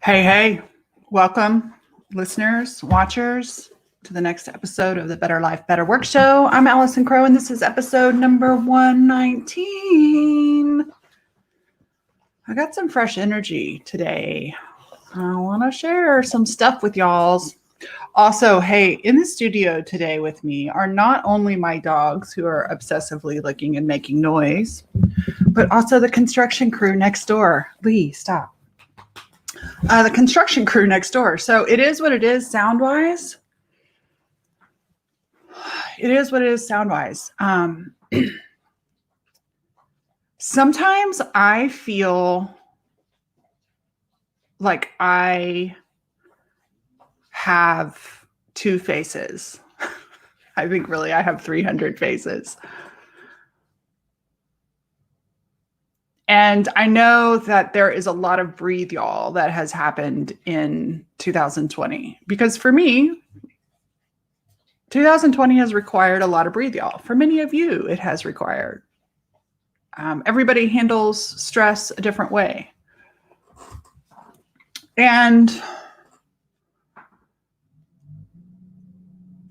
Hey, welcome, listeners, watchers, to the next episode of the Better Life, Better Work Show. I'm Allison Crow, and this is episode number 119. I got some fresh energy today. I want to share some stuff with y'all. Also, hey, in the studio today with me are not only my dogs who are obsessively licking and making noise, but also the construction crew next door. Lee, stop. The construction crew next door. So it is what it is sound-wise. It is what it is sound-wise. Sometimes I feel like I have two faces. I think really I have 300 faces. And I know that there is a lot of breathe, y'all, that has happened in 2020. Because for me, 2020 has required a lot of breathe, y'all. For many of you, it has required. Everybody handles stress a different way. And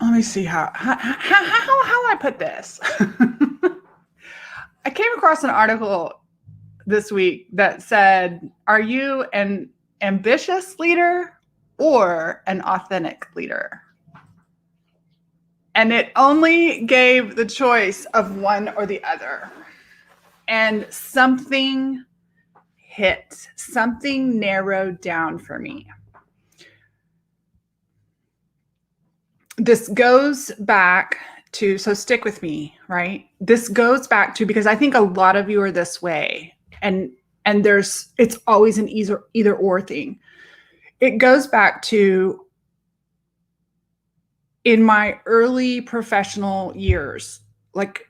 let me see how I put this. I came across an article this week that said, are you an ambitious leader or an authentic leader? And it only gave the choice of one or the other. And something hit, something narrowed down for me. This goes back to, so stick with me, right? This goes back to, because I think a lot of you are this way. And it's always an either or thing. It goes back to in my early professional years, like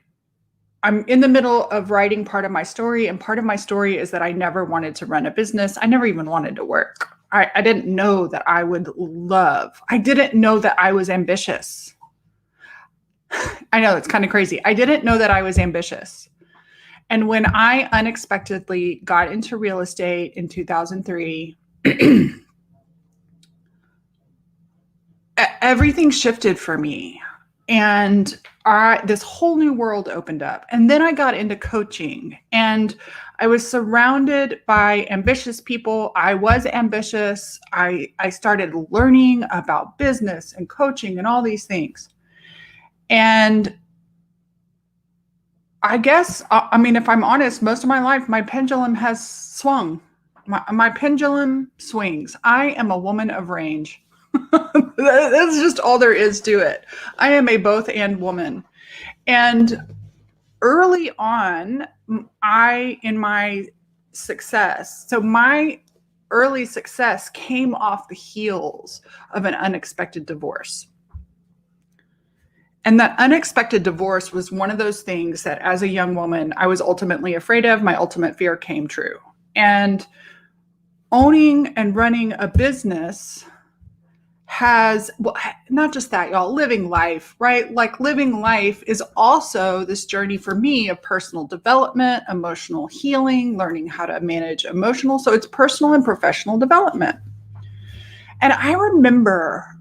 I'm in the middle of writing part of my story, and part of my story is that I never wanted to run a business. I never even wanted to work. I didn't know that I would love. I didn't know that I was ambitious. I know it's kind of crazy. I didn't know that I was ambitious. And when I unexpectedly got into real estate in 2003, everything shifted for me. And this whole new world opened up. And then I got into coaching, and I was surrounded by ambitious people. I was ambitious. I started learning about business and coaching and all these things. And I guess, I mean, if I'm honest, most of my life, my pendulum has swung. My pendulum swings. I am a woman of range. That's just all there is to it. I am a both and woman. And early on, in my success, so my early success came off the heels of an unexpected divorce. And that unexpected divorce was one of those things that as a young woman, I was ultimately afraid of. My ultimate fear came true. And owning and running a business has, well, not just that, y'all, living life, right? Like living life is also this journey for me of personal development, emotional healing, learning how to manage emotional. So it's personal and professional development. And I remember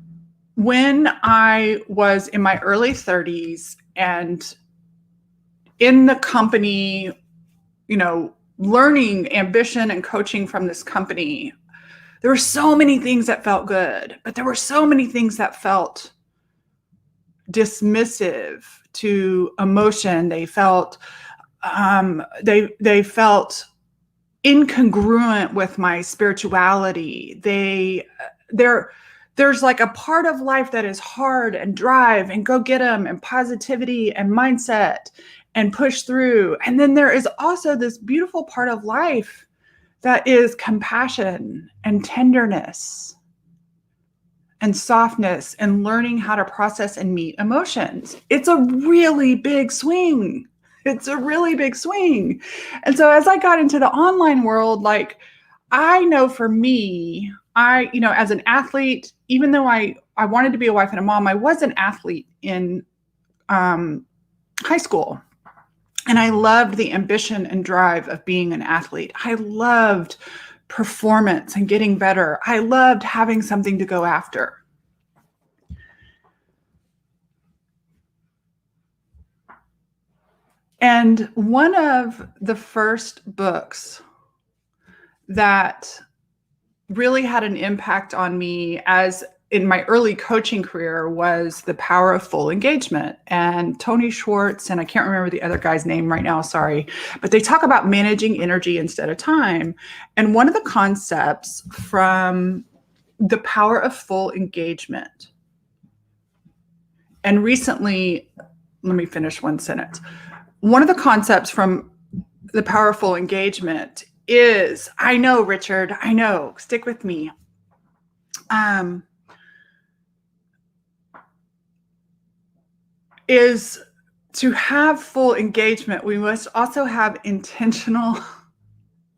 when I was in my early 30s and in the company, learning ambition and coaching from this company, there were so many things that felt good, but there were so many things that felt dismissive to emotion. They felt they felt incongruent with my spirituality. There's like a part of life that is hard and drive and go get 'em and positivity and mindset and push through. And then there is also this beautiful part of life that is compassion and tenderness and softness and learning how to process and meet emotions. It's a really big swing. It's a really big swing. And so as I got into the online world, like I know for me, as an athlete, even though I wanted to be a wife and a mom, I was an athlete in high school. And I loved the ambition and drive of being an athlete. I loved performance and getting better. I loved having something to go after. And one of the first books that really had an impact on me as in my early coaching career was The Power of Full Engagement. And Tony Schwartz, and I can't remember the other guy's name right now, sorry, but they talk about managing energy instead of time. And one of the concepts from The Power of Full Engagement, and recently, let me finish one sentence. One of the concepts from The Power of Full Engagement is, I know, Richard, I know, stick with me. Is to have full engagement, we must also have intentional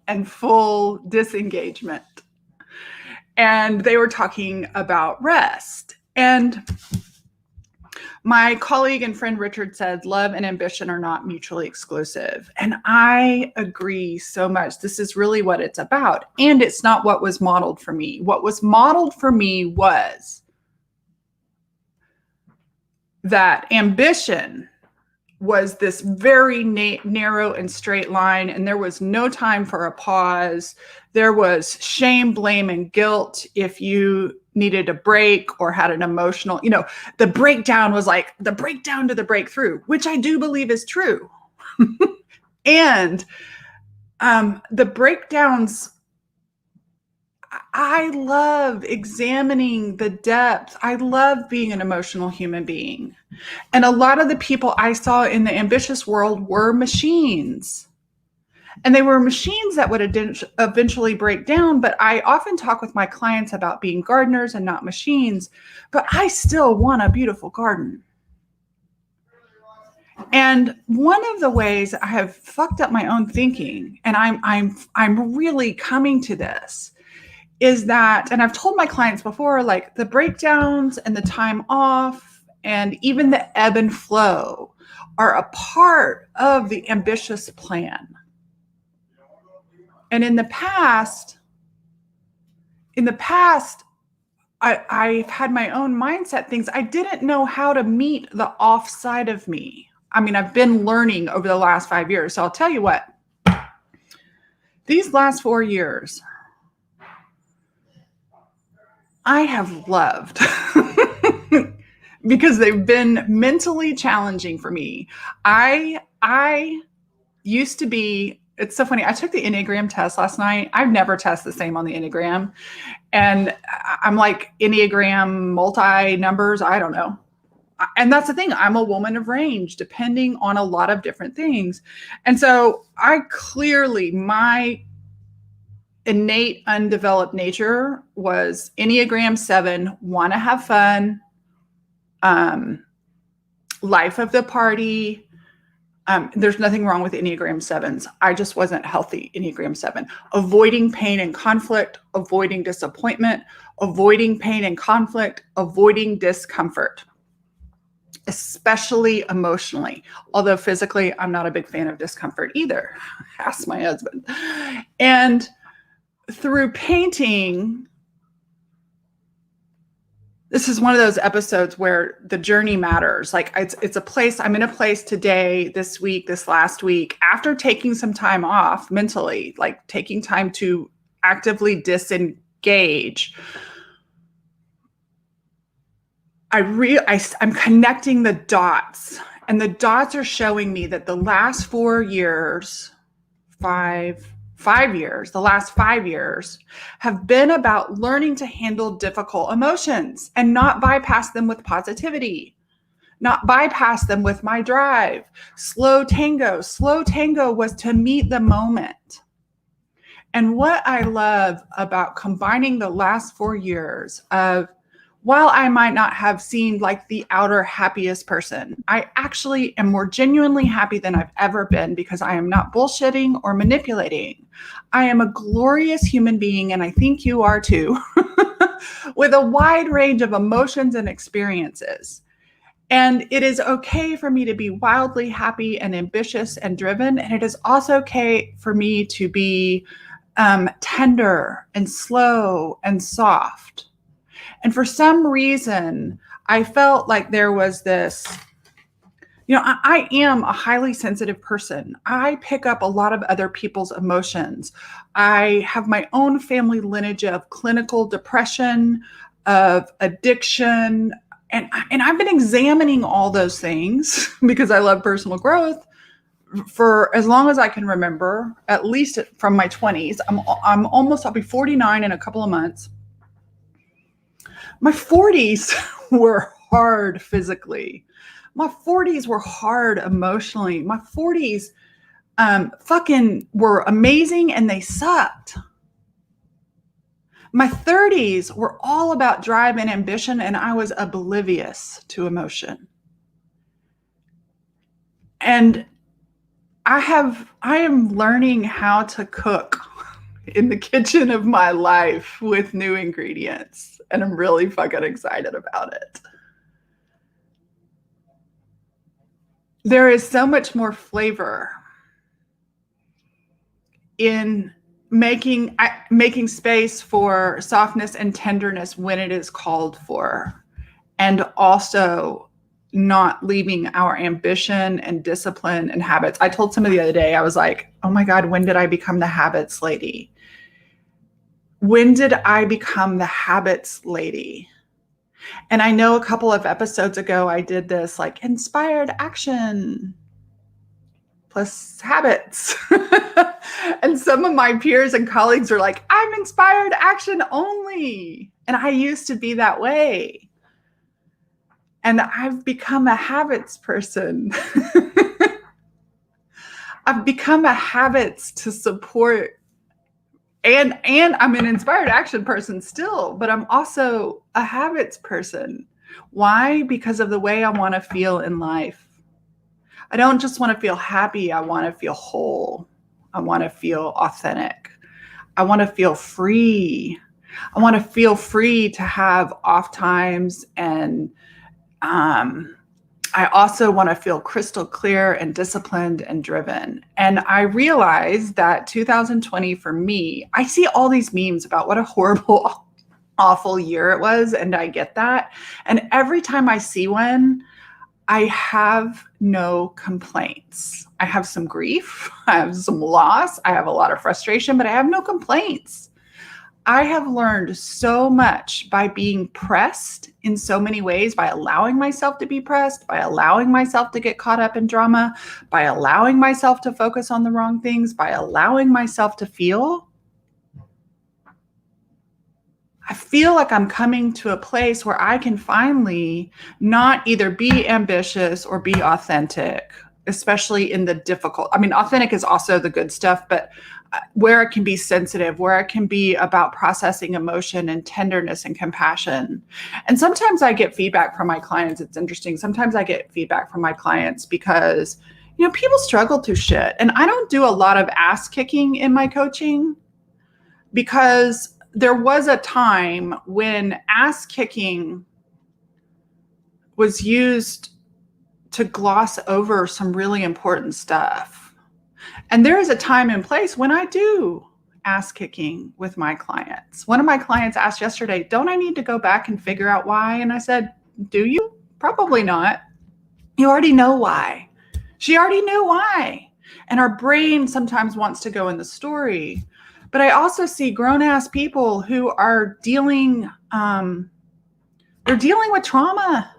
and full disengagement. And they were talking about rest. And my colleague and friend Richard said, love and ambition are not mutually exclusive. And I agree so much. This is really what it's about. And it's not what was modeled for me. What was modeled for me was that ambition was this very narrow and straight line, and there was no time for a pause. There was shame, blame, and guilt if you needed a break or had an emotional, the breakdown was like the breakdown to the breakthrough, which I do believe is true. And the breakdowns, I love examining the depth. I love being an emotional human being. And a lot of the people I saw in the ambitious world were machines. And they were machines that would eventually break down. But I often talk with my clients about being gardeners and not machines. But I still want a beautiful garden. And one of the ways I have fucked up my own thinking, and I'm really coming to this, is that, and I've told my clients before, like the breakdowns and the time off and even the ebb and flow are a part of the ambitious plan. And in the past, I've had my own mindset things. I didn't know how to meet the off side of me. I mean, I've been learning over the last 5 years. So I'll tell you what, these last 4 years, I have loved because they've been mentally challenging for me. I used to be, it's so funny. I took the Enneagram test last night. I've never tested the same on the Enneagram. And I'm like Enneagram multi-numbers. I don't know. And that's the thing. I'm a woman of range, depending on a lot of different things. And so I clearly, my innate undeveloped nature was Enneagram 7, want to have fun, life of the party. There's nothing wrong with Enneagram 7s. I just wasn't healthy Enneagram 7. Avoiding pain and conflict, avoiding disappointment, avoiding pain and conflict, avoiding discomfort, especially emotionally. Although physically, I'm not a big fan of discomfort either. Ask my husband. And through painting, this is one of those episodes where the journey matters. Like it's a place, I'm in a place today, this week, this last week, after taking some time off mentally, like taking time to actively disengage. I'm connecting the dots, and the dots are showing me that the last 4 years, the last 5 years have been about learning to handle difficult emotions and not bypass them with positivity, not bypass them with my drive. Slow tango was to meet the moment. And what I love about combining the last 4 years of, while I might not have seemed like the outer happiest person, I actually am more genuinely happy than I've ever been because I am not bullshitting or manipulating. I am a glorious human being, and I think you are too, with a wide range of emotions and experiences. And it is okay for me to be wildly happy and ambitious and driven. And it is also okay for me to be tender and slow and soft. And for some reason, I felt like there was this, I am a highly sensitive person. I pick up a lot of other people's emotions. I have my own family lineage of clinical depression, of addiction, and I've been examining all those things because I love personal growth for as long as I can remember, at least from my 20s. I'll be 49 in a couple of months. My 40s were hard physically. My 40s were hard emotionally. My 40s fucking were amazing and they sucked. My 30s were all about drive and ambition, and I was oblivious to emotion. And I am learning how to cook in the kitchen of my life with new ingredients, and I'm really fucking excited about it. There is so much more flavor in making space for softness and tenderness when it is called for, and also not leaving our ambition and discipline and habits. I told somebody the other day, I was like, oh my God, when did I become the habits lady? When did I become the habits lady? And I know a couple of episodes ago, I did this like inspired action plus habits. And some of my peers and colleagues are like, I'm inspired action only. And I used to be that way. And I've become a habits person. I've become a habits to support. And I'm an inspired action person still, but I'm also a habits person. Why? Because of the way I want to feel in life. I don't just want to feel happy. I want to feel whole. I want to feel authentic. I want to feel free. I want to feel free to have off times. And I also want to feel crystal clear and disciplined and driven. And I realized that 2020 for me, I see all these memes about what a horrible, awful year it was. And I get that. And every time I see one, I have no complaints. I have some grief. I have some loss. I have a lot of frustration, but I have no complaints. I have learned so much by being pressed in so many ways, by allowing myself to be pressed, by allowing myself to get caught up in drama, by allowing myself to focus on the wrong things, by allowing myself to feel. I feel like I'm coming to a place where I can finally not either be ambitious or be authentic, especially in the difficult. I mean, authentic is also the good stuff, but where it can be sensitive, where it can be about processing emotion and tenderness and compassion. And sometimes I get feedback from my clients. It's interesting. Sometimes I get feedback from my clients because, people struggle through shit. And I don't do a lot of ass kicking in my coaching because there was a time when ass kicking was used to gloss over some really important stuff. And there is a time and place when I do ass kicking with my clients. One of my clients asked yesterday, don't I need to go back and figure out why? And I said, do you? Probably not. You already know why. She already knew why. And our brain sometimes wants to go in the story. But I also see grown-ass people who are dealing with trauma.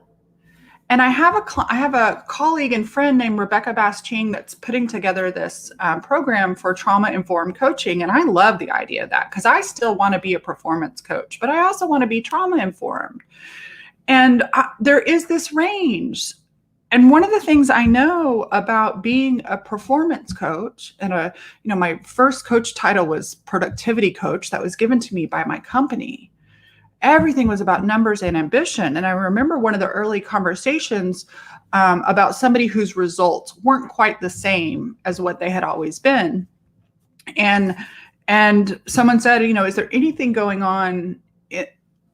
And I have a colleague and friend named Rebecca Bass-Ching that's putting together this program for trauma-informed coaching. And I love the idea of that because I still want to be a performance coach, but I also want to be trauma-informed. And there is this range. And one of the things I know about being a performance coach, and my first coach title was productivity coach that was given to me by my company. Everything was about numbers and ambition. And I remember one of the early conversations about somebody whose results weren't quite the same as what they had always been. And someone said, is there anything going on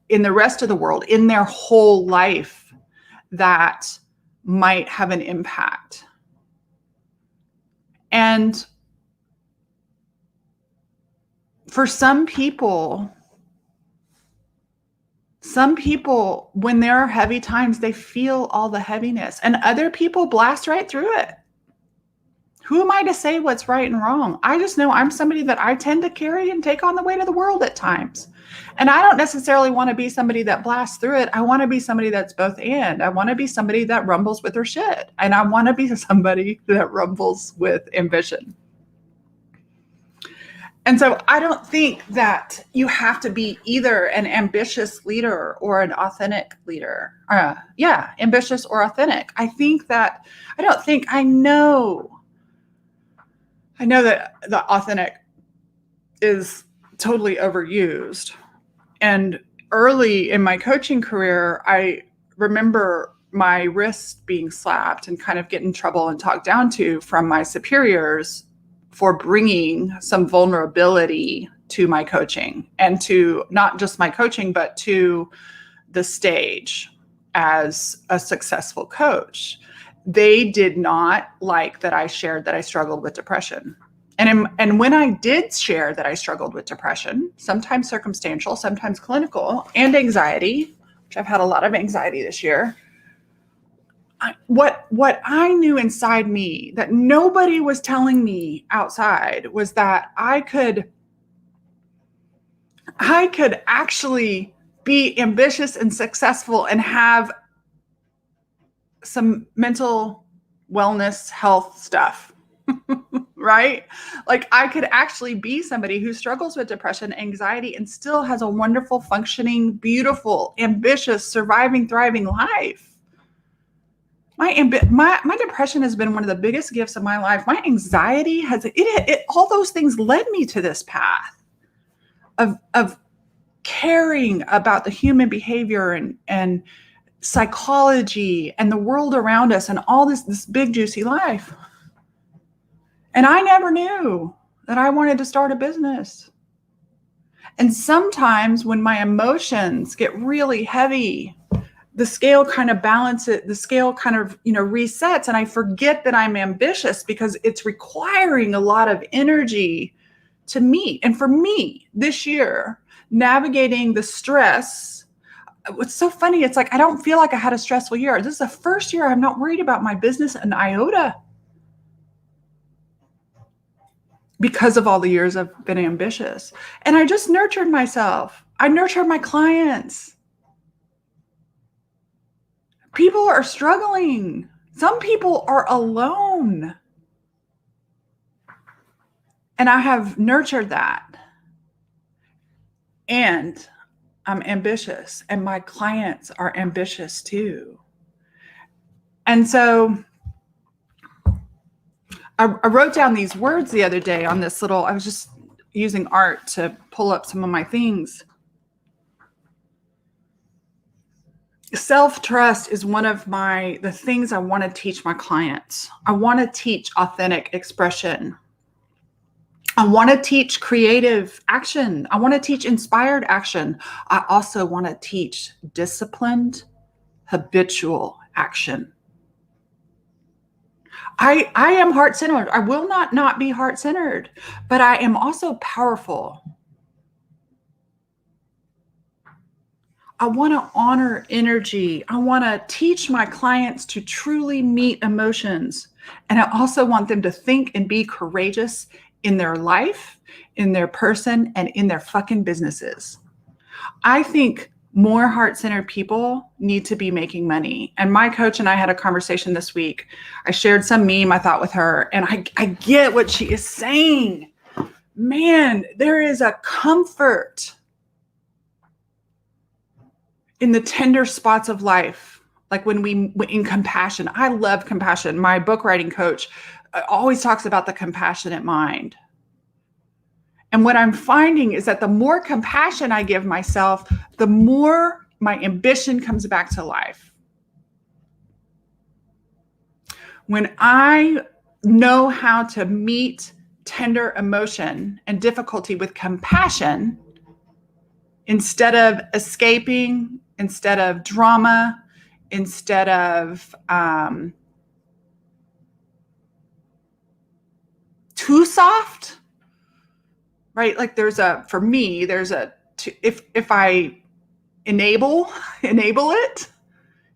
in the rest of the world, in their whole life, that might have an impact? And for some people, when there are heavy times, they feel all the heaviness, and other people blast right through it. Who am I to say what's right and wrong? I just know I'm somebody that I tend to carry and take on the weight of the world at times. And I don't necessarily want to be somebody that blasts through it. I want to be somebody that's both and. I want to be somebody that rumbles with her shit. And I want to be somebody that rumbles with ambition. And so I don't think that you have to be either an ambitious leader or an authentic leader. Ambitious or authentic. I know that the authentic is totally overused. And early in my coaching career, I remember my wrist being slapped and kind of get in trouble and talked down to from my superiors for bringing some vulnerability to my coaching, and to not just my coaching, but to the stage as a successful coach. They did not like that I shared that I struggled with depression. And when I did share that I struggled with depression, sometimes circumstantial, sometimes clinical, and anxiety, which I've had a lot of anxiety this year, what I knew inside me that nobody was telling me outside was that I could actually be ambitious and successful and have some mental wellness health stuff, right? Like I could actually be somebody who struggles with depression, anxiety, and still has a wonderful, functioning, beautiful, ambitious, surviving, thriving life. My depression has been one of the biggest gifts of my life. My anxiety all those things led me to this path of caring about the human behavior and psychology and the world around us and all this big juicy life. And I never knew that I wanted to start a business. And sometimes when my emotions get really heavy, the scale kind of resets, and I forget that I'm ambitious because it's requiring a lot of energy to meet. And for me this year, navigating the stress, what's so funny, it's like I don't feel like I had a stressful year. This is the first year I'm not worried about my business an iota because of all the years I've been ambitious. And I just nurtured myself. I nurtured my clients. People are struggling. Some people are alone. And I have nurtured that. And I'm ambitious, and my clients are ambitious too. And so I wrote down these words the other day on this I was just using art to pull up some of my things. Self-trust is one of the things I want to teach my clients. I want to teach authentic expression. I want to teach creative action. I want to teach inspired action. I also want to teach disciplined, habitual action. I am heart-centered. I will not be heart-centered, but I am also powerful. I want to honor energy. I want to teach my clients to truly meet emotions. And I also want them to think and be courageous in their life, in their person, and in their fucking businesses. I think more heart-centered people need to be making money. And my coach and I had a conversation this week. I shared some meme I thought with her, and I get what she is saying. Man, there is a comfort in the tender spots of life. Like in compassion. I love compassion. My book writing coach always talks about the compassionate mind. And what I'm finding is that the more compassion I give myself, the more my ambition comes back to life. When I know how to meet tender emotion and difficulty with compassion, instead of escaping, instead of drama, instead of too soft, right? Like for me, if I enable it,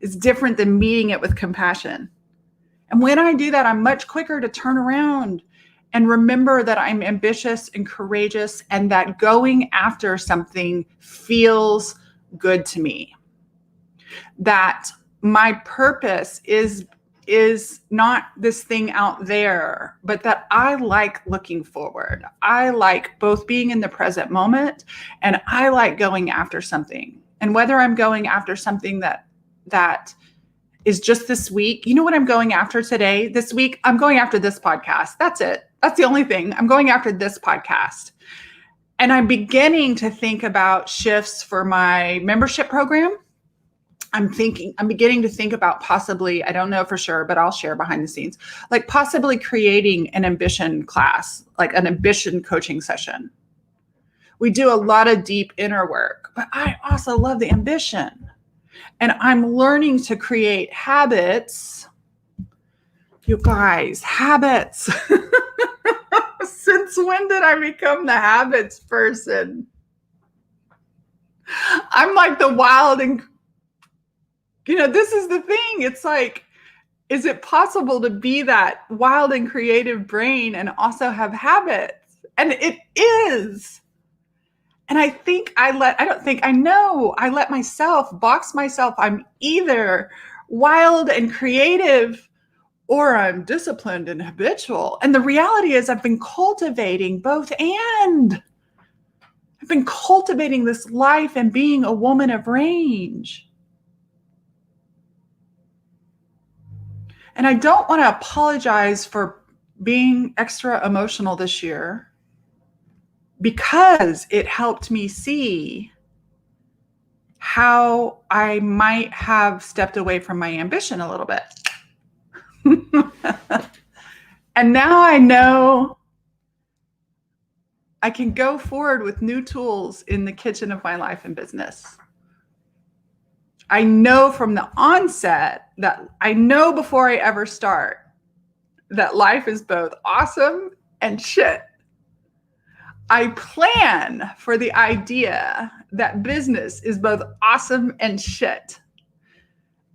it's different than meeting it with compassion. And when I do that, I'm much quicker to turn around and remember that I'm ambitious and courageous, and that going after something feels good to me. That my purpose is not this thing out there, but that I like looking forward. I like both being in the present moment, and I like going after something. And whether I'm going after something that is just this week. You know what I'm going after today? This week, I'm going after this podcast. That's it. That's the only thing. I'm going after this podcast. And I'm beginning to think about shifts for my membership program. I'm beginning to think about possibly, I don't know for sure, but I'll share behind the scenes, like possibly creating an ambition class, like an ambition coaching session. We do a lot of deep inner work, but I also love the ambition. And I'm learning to create habits. You guys, habits. Since when did I become the habits person? I'm like the wild and, this is the thing. It's like, is it possible to be that wild and creative brain and also have habits? And it is. And I let myself box myself. I'm either wild and creative or I'm disciplined and habitual. And the reality is I've been cultivating both and. I've been cultivating this life and being a woman of range. And I don't want to apologize for being extra emotional this year, because it helped me see how I might have stepped away from my ambition a little bit. And now I know I can go forward with new tools in the kitchen of my life and business. I know from the onset before I ever start, that life is both awesome and shit. I plan for the idea that business is both awesome and shit.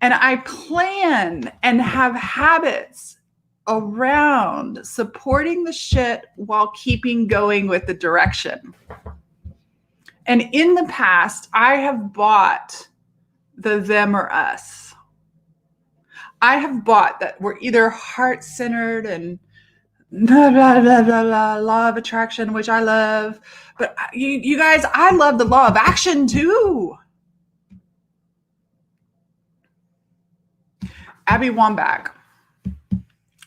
And I plan and have habits around supporting the shit while keeping going with the direction. And in the past, I have bought the them or us. I have bought that we're either heart-centered and blah, blah, blah, blah, blah, law of attraction, which I love. But you guys, I love the law of action too. Abby Wambach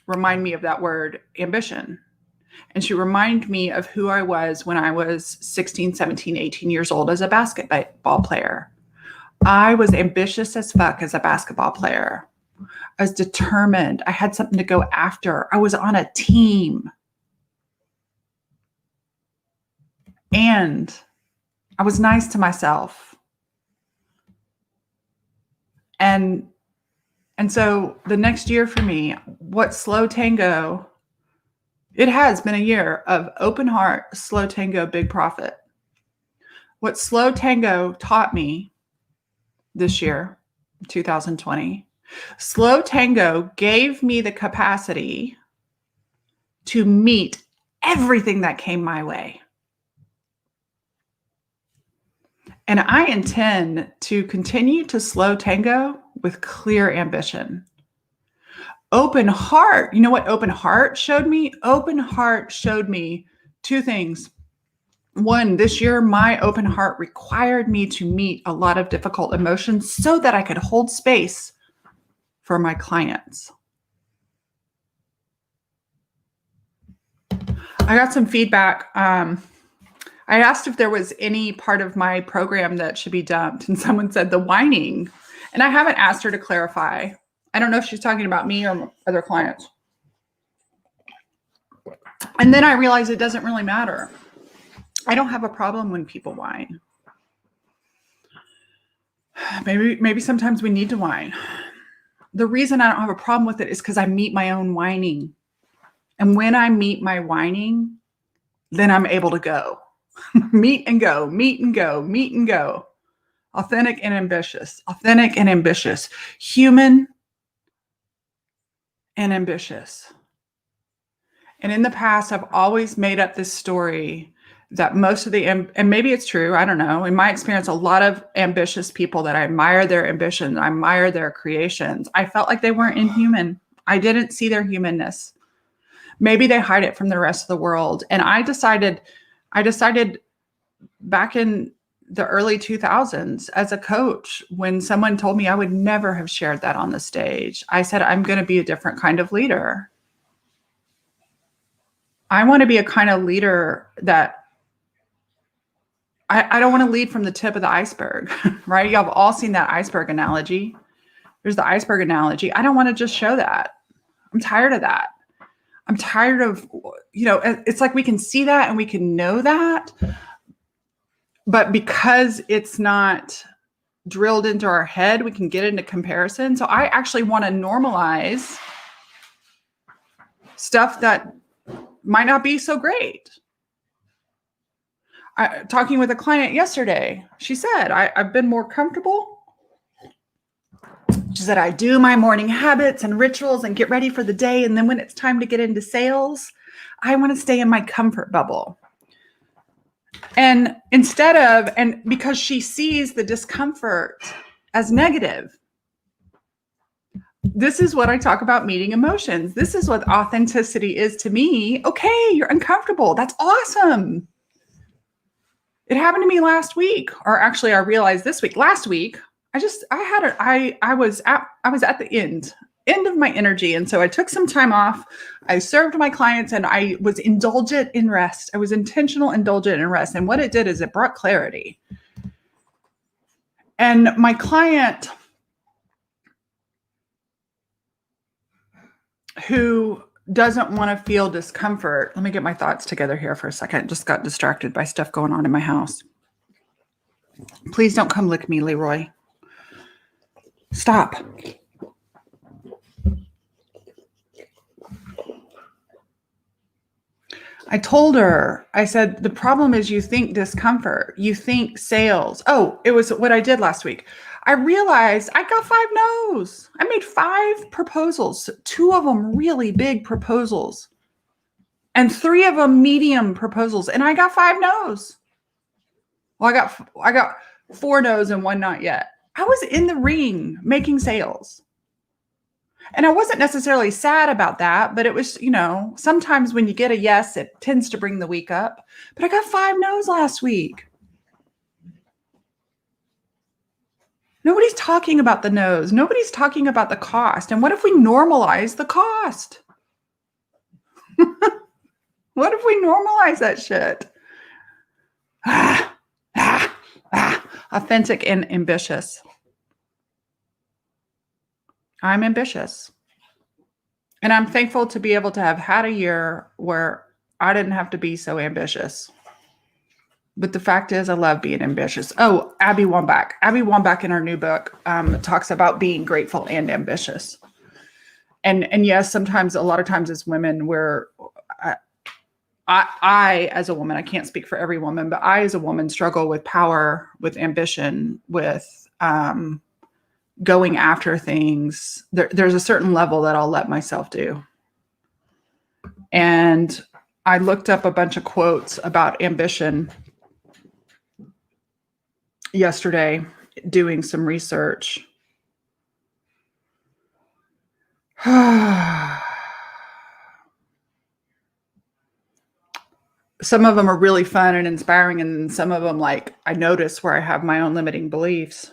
remind me of that word, ambition. And she reminded me of who I was when I was 16, 17, 18 years old as a basketball player. I was ambitious as fuck as a basketball player. I was determined. I had something to go after. I was on a team. And I was nice to myself. And so the next year for me, what slow tango, it has been a year of open heart, slow tango, big profit. What slow tango taught me this year, 2020, slow tango gave me the capacity to meet everything that came my way. And I intend to continue to slow tango with clear ambition. Open heart. You know what open heart showed me? Open heart showed me two things. One, this year, my open heart required me to meet a lot of difficult emotions so that I could hold space for my clients. I got some feedback. I asked if there was any part of my program that should be dumped, and someone said the whining. And I haven't asked her to clarify. I don't know if she's talking about me or other clients. And then I realized it doesn't really matter. I don't have a problem when people whine. Maybe sometimes we need to whine. The reason I don't have a problem with it is because I meet my own whining. And when I meet my whining, then I'm able to go. Meet and go, meet and go, meet and go. Authentic and ambitious, authentic and ambitious, human and ambitious. And in the past, I've always made up this story that most of the, and maybe it's true, I don't know. In my experience, a lot of ambitious people that I admire their ambition, I admire their creations, I felt like they weren't inhuman. I didn't see their humanness. Maybe they hide it from the rest of the world. And I decided back in the early 2000s as a coach, when someone told me I would never have shared that on the stage, I said, I'm going to be a different kind of leader. I want to be a kind of leader that I don't want to lead from the tip of the iceberg, right? Y'all have all seen that iceberg analogy. There's the iceberg analogy. I don't want to just show that. I'm tired of that. I'm tired of, it's like we can see that and we can know that, but because it's not drilled into our head, we can get into comparison. So I actually want to normalize stuff that might not be so great. Talking with a client yesterday, she said, I've been more comfortable. She said, I do my morning habits and rituals and get ready for the day. And then when it's time to get into sales, I want to stay in my comfort bubble. And because she sees the discomfort as negative, this is what I talk about meeting emotions. This is what authenticity is to me. Okay, you're uncomfortable. That's awesome. It happened to me last week, or actually I realized this week. Last week, I was at the end of my energy. And so I took some time off. I served my clients and I was indulgent in rest. I was intentional, indulgent in rest. And what it did is it brought clarity. And my client who doesn't want to feel discomfort. Let me get my thoughts together here for a second. Just got distracted by stuff going on in my house. Please don't come lick me, Leroy. Stop. I told her, I said, the problem is you think discomfort, you think sales. Oh, it was what I did last week. I realized I got 5 no's. I made 5 proposals, 2 of them really big proposals, and 3 of them medium proposals, and I got 5 no's. Well, I got 4 no's and 1 not yet. I was in the ring making sales. And I wasn't necessarily sad about that, but it was, sometimes when you get a yes, it tends to bring the week up. But I got 5 no's last week. Nobody's talking about the no's. Nobody's talking about the cost. And what if we normalize the cost? What if we normalize that shit? Authentic and ambitious. I'm ambitious. And I'm thankful to be able to have had a year where I didn't have to be so ambitious. But the fact is, I love being ambitious. Oh, Abby Wambach. Abby Wambach in her new book talks about being grateful and ambitious. And yes, sometimes, a lot of times as women, I as a woman, I can't speak for every woman, but I as a woman struggle with power, with ambition, with going after things. There's a certain level that I'll let myself do. And I looked up a bunch of quotes about ambition yesterday, doing some research. Some of them are really fun and inspiring, and some of them, like, I notice where I have my own limiting beliefs.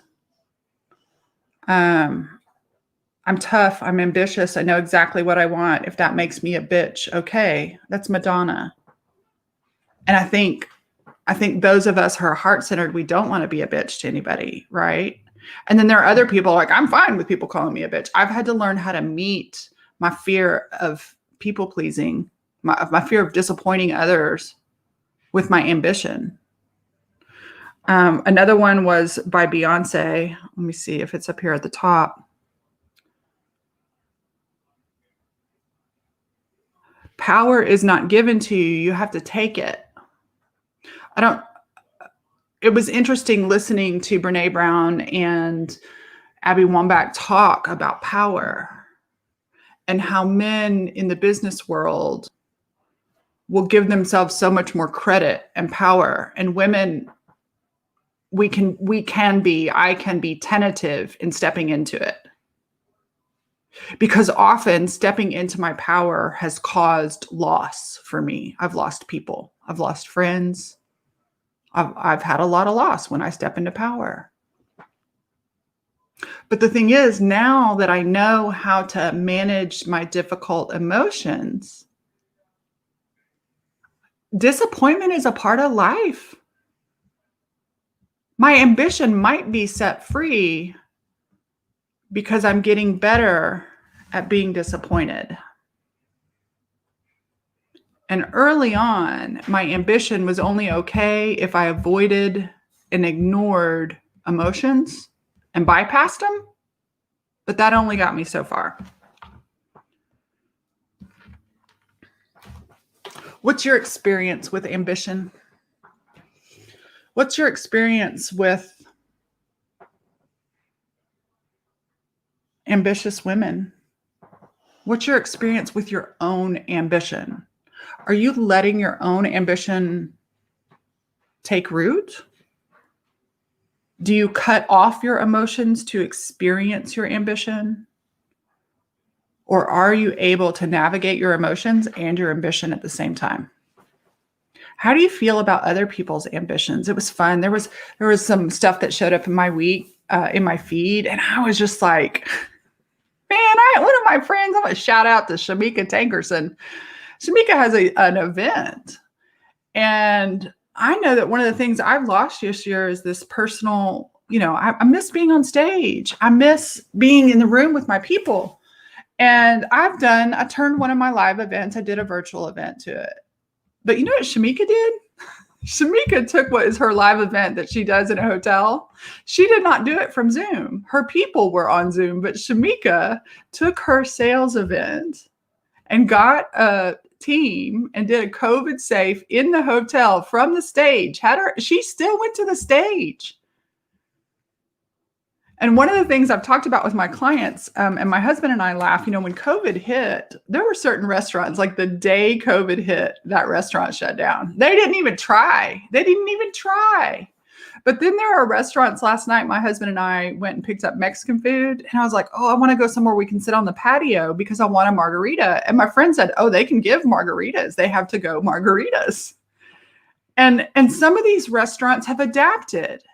I'm tough. I'm ambitious. I know exactly what I want. If that makes me a bitch, okay, that's Madonna. And I think those of us who are heart-centered, we don't want to be a bitch to anybody, right? And then there are other people like, I'm fine with people calling me a bitch. I've had to learn how to meet my fear of people pleasing, my fear of disappointing others with my ambition. Another one was by Beyonce. Let me see if it's up here at the top. Power is not given to you. You have to take it. I don't, it was interesting listening to Brene Brown and Abby Wambach talk about power and how men in the business world will give themselves so much more credit and power, and women, I can be tentative in stepping into it. Because often stepping into my power has caused loss for me. I've lost people. I've lost friends. I've had a lot of loss when I step into power. But the thing is, now that I know how to manage my difficult emotions, disappointment is a part of life. My ambition might be set free because I'm getting better at being disappointed. And early on, my ambition was only okay if I avoided and ignored emotions and bypassed them. But that only got me so far. What's your experience with ambition? What's your experience with ambitious women? What's your experience with your own ambition? Are you letting your own ambition take root? Do you cut off your emotions to experience your ambition? Or are you able to navigate your emotions and your ambition at the same time? How do you feel about other people's ambitions? It was fun. There was some stuff that showed up in my week, in my feed, and I was just like, man, one of my friends, I'm going to shout out to Shamika Tankerson. Shamika has an event. And I know that one of the things I've lost this year is this personal, I miss being on stage. I miss being in the room with my people. And I turned one of my live events, I did a virtual event to it. But you know what Shamika did? Shamika took what is her live event that she does in a hotel. She did not do it from Zoom. Her people were on Zoom, but Shamika took her sales event and got a team and did a COVID safe in the hotel from the stage. She still went to the stage. And one of the things I've talked about with my clients, and my husband and I laugh, when COVID hit, there were certain restaurants, like the day COVID hit, that restaurant shut down. They didn't even try. But then there are restaurants. Last night, my husband and I went and picked up Mexican food. And I was like, oh, I want to go somewhere we can sit on the patio because I want a margarita. And my friend said, oh, they can give margaritas. They have to-go margaritas. And some of these restaurants have adapted.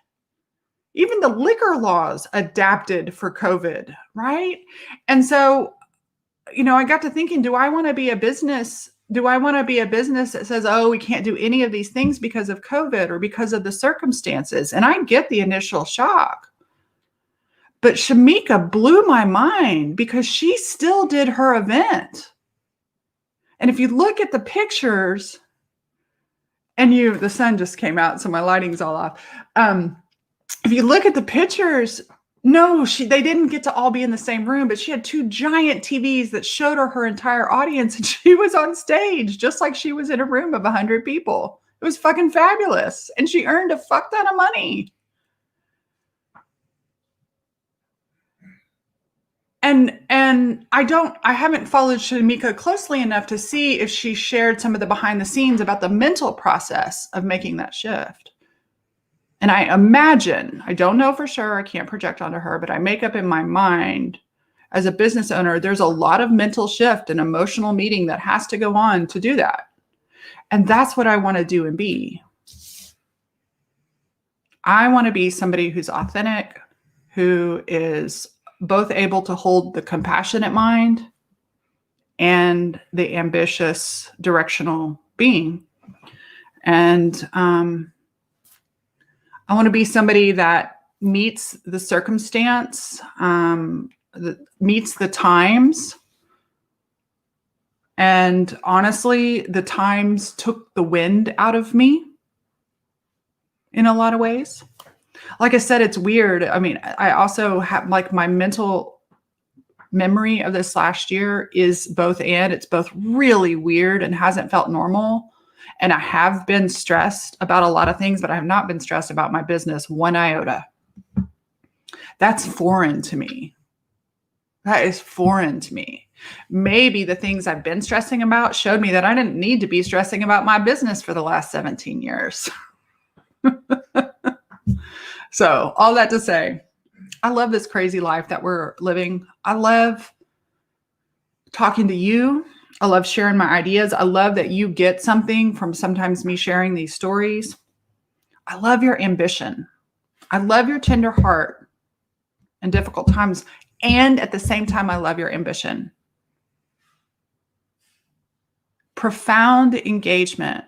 Even the liquor laws adapted for COVID, right? And so, I got to thinking, do I want to be a business that says, oh, we can't do any of these things because of COVID or because of the circumstances? And I get the initial shock. But Shamika blew my mind because she still did her event. And if you look at the pictures, and the sun just came out, so my lighting's all off. If you look at the pictures, no, they didn't get to all be in the same room, but she had 2 giant TVs that showed her entire audience, and she was on stage just like she was in a room of 100 people. It was fucking fabulous. And she earned a fuck ton of money. And I haven't followed Shamika closely enough to see if she shared some of the behind the scenes about the mental process of making that shift. And I imagine, I don't know for sure, I can't project onto her, but I make up in my mind as a business owner, there's a lot of mental shift and emotional meeting that has to go on to do that. And that's what I want to do and be. I want to be somebody who's authentic, who is both able to hold the compassionate mind and the ambitious directional being. And I want to be somebody that meets the circumstance, meets the times. And honestly, the times took the wind out of me in a lot of ways. Like I said, it's weird. I mean, I also have my mental memory of this last year is both, and it's both really weird and hasn't felt normal. And I have been stressed about a lot of things, but I have not been stressed about my business one iota. That's foreign to me. That is foreign to me. Maybe the things I've been stressing about showed me that I didn't need to be stressing about my business for the last 17 years. So all that to say, I love this crazy life that we're living. I love talking to you. I love sharing my ideas. I love that you get something from sometimes me sharing these stories. I love your ambition. I love your tender heart in difficult times. And at the same time, I love your ambition. Profound engagement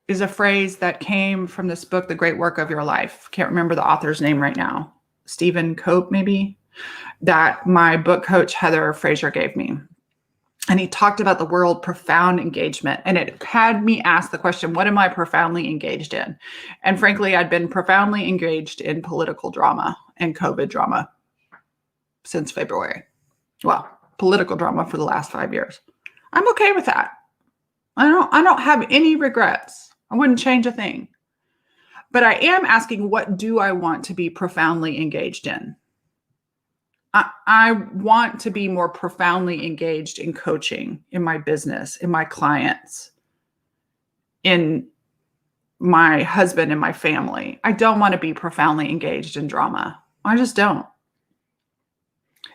is a phrase that came from this book, The Great Work of Your Life. Can't remember the author's name right now. Stephen Cope, maybe, that my book coach, Heather Fraser, gave me. And he talked about the word profound engagement. And it had me ask the question, what am I profoundly engaged in? And frankly, I'd been profoundly engaged in political drama and COVID drama since February. Well, political drama for the last 5 years. I'm okay with that. I don't have any regrets. I wouldn't change a thing. But I am asking, what do I want to be profoundly engaged in? I want to be more profoundly engaged in coaching, in my business, in my clients, in my husband and my family. I don't want to be profoundly engaged in drama. I just don't.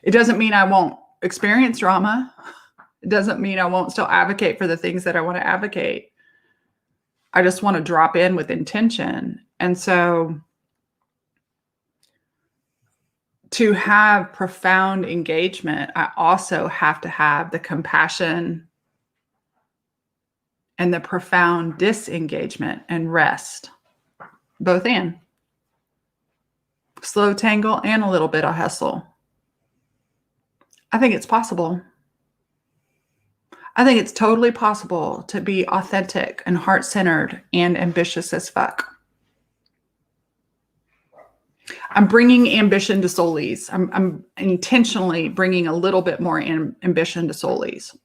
It doesn't mean I won't experience drama. It doesn't mean I won't still advocate for the things that I want to advocate. I just want to drop in with intention. And so to have profound engagement, I also have to have the compassion and the profound disengagement and rest, both and. Slow tangle and a little bit of hustle. I think it's possible. I think it's totally possible to be authentic and heart-centered and ambitious as fuck. I'm bringing ambition to Solis. I'm intentionally bringing a little bit more ambition to Solis.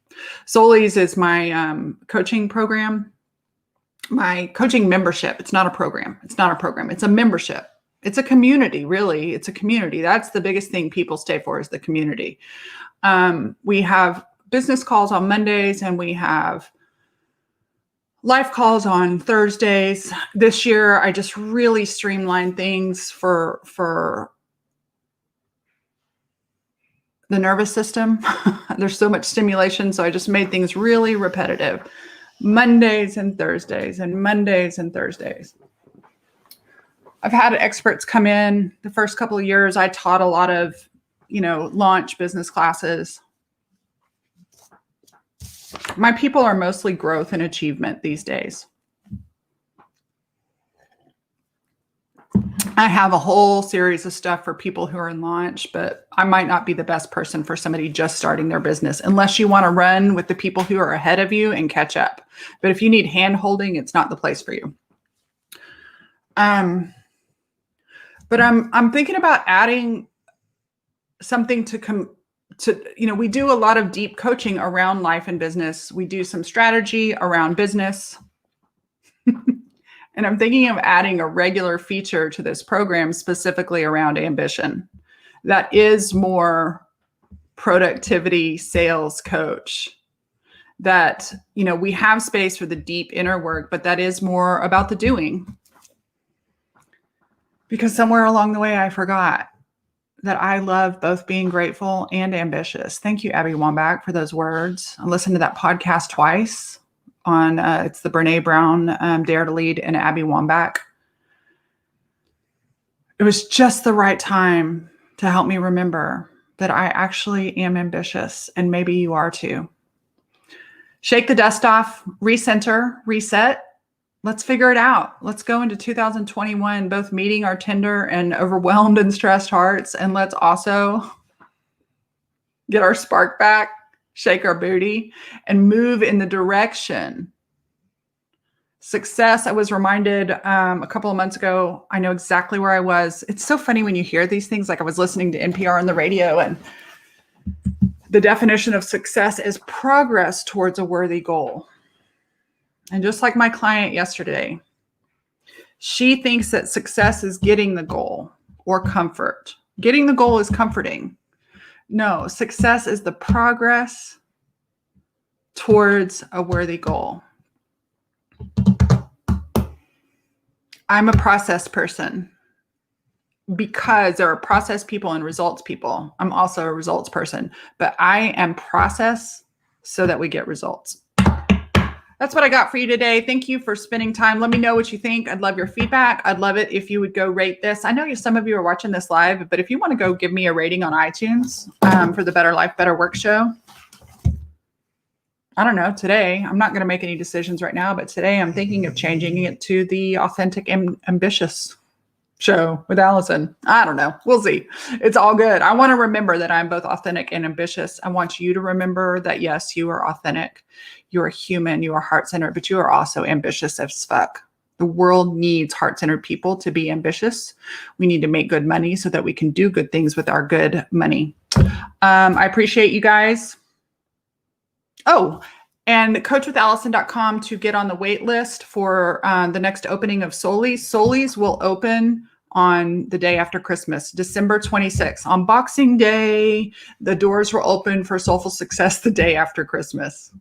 Solis is my coaching program, my coaching membership. It's not a program. It's not a program. It's a membership. It's a community, really. It's a community. That's the biggest thing people stay for, is the community. We have business calls on Mondays, and we have life calls on Thursdays. This year, I just really streamlined things for the nervous system. There's so much stimulation, so I just made things really repetitive. Mondays and Thursdays and Mondays and Thursdays. I've had experts come in. The first couple of years, I taught a lot of, launch business classes. My people are mostly growth and achievement these days. I have a whole series of stuff for people who are in launch, but I might not be the best person for somebody just starting their business, unless you want to run with the people who are ahead of you and catch up. But if you need hand holding, it's not the place for you. But I'm thinking about adding something to we do a lot of deep coaching around life and business. We do some strategy around business. And I'm thinking of adding a regular feature to this program specifically around ambition. That is more productivity sales coach. That, we have space for the deep inner work, but that is more about the doing. Because somewhere along the way, I forgot that I love both being grateful and ambitious. Thank you, Abby Wambach, for those words. I listened to that podcast twice on, it's the Brene Brown, Dare to Lead, and Abby Wambach. It was just the right time to help me remember that I actually am ambitious, and maybe you are too. Shake the dust off, recenter, reset. Let's figure it out. Let's go into 2021, both meeting our tender and overwhelmed and stressed hearts. And let's also get our spark back, shake our booty, and move in the direction. Success, I was reminded a couple of months ago, I know exactly where I was. It's so funny when you hear these things. Like, I was listening to NPR on the radio, and The definition of success is progress towards a worthy goal. And just like my client yesterday, she thinks that success is getting the goal or comfort. Getting the goal is comforting. No, success is the progress towards a worthy goal. I'm a process person because there are process people and results people. I'm also a results person, but I am process so that we get results. That's what I got for you today. Thank you for spending time. Let me know what you think. I'd love your feedback. I'd love it if you would go rate this. I know some of you are watching this live, but if you want to go give me a rating on iTunes for the Better Life, Better Work show. I don't know, today, I'm not going to make any decisions right now, but today I'm thinking of changing it to the Authentic and Ambitious show with Allison. I don't know. We'll see. It's all good. I want to remember that I'm both authentic and ambitious. I want you to remember that, yes, you are authentic. You are human. You are heart-centered, but you are also ambitious as fuck. The world needs heart-centered people to be ambitious. We need to make good money so that we can do good things with our good money. I appreciate you guys. Oh, and coachwithallison.com to get on the wait list for the next opening of Soli's. Soli's will open on the day after Christmas, December 26th. On Boxing Day, the doors will open for Soulful Success the day after Christmas.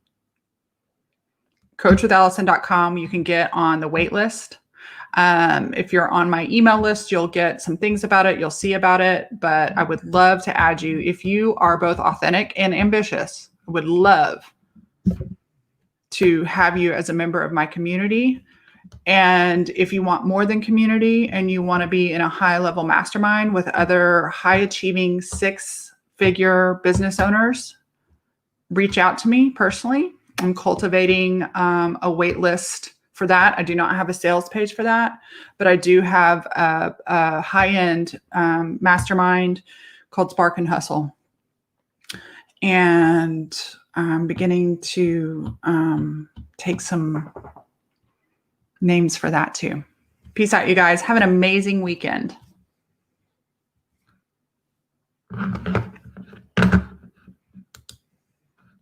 Coachwithallison.com, you can get on the wait list. If you're on my email list, you'll get some things about it. You'll see about it, but I would love to add you. If you are both authentic and ambitious, I would love to have you as a member of my community. And if you want more than community and you want to be in a high-level mastermind with other high-achieving six-figure business owners, reach out to me personally. I'm cultivating a wait list for that. I do not have a sales page for that, but I do have a high-end mastermind called Spark and Hustle. And I'm beginning to take some names for that too. Peace out, you guys. Have an amazing weekend.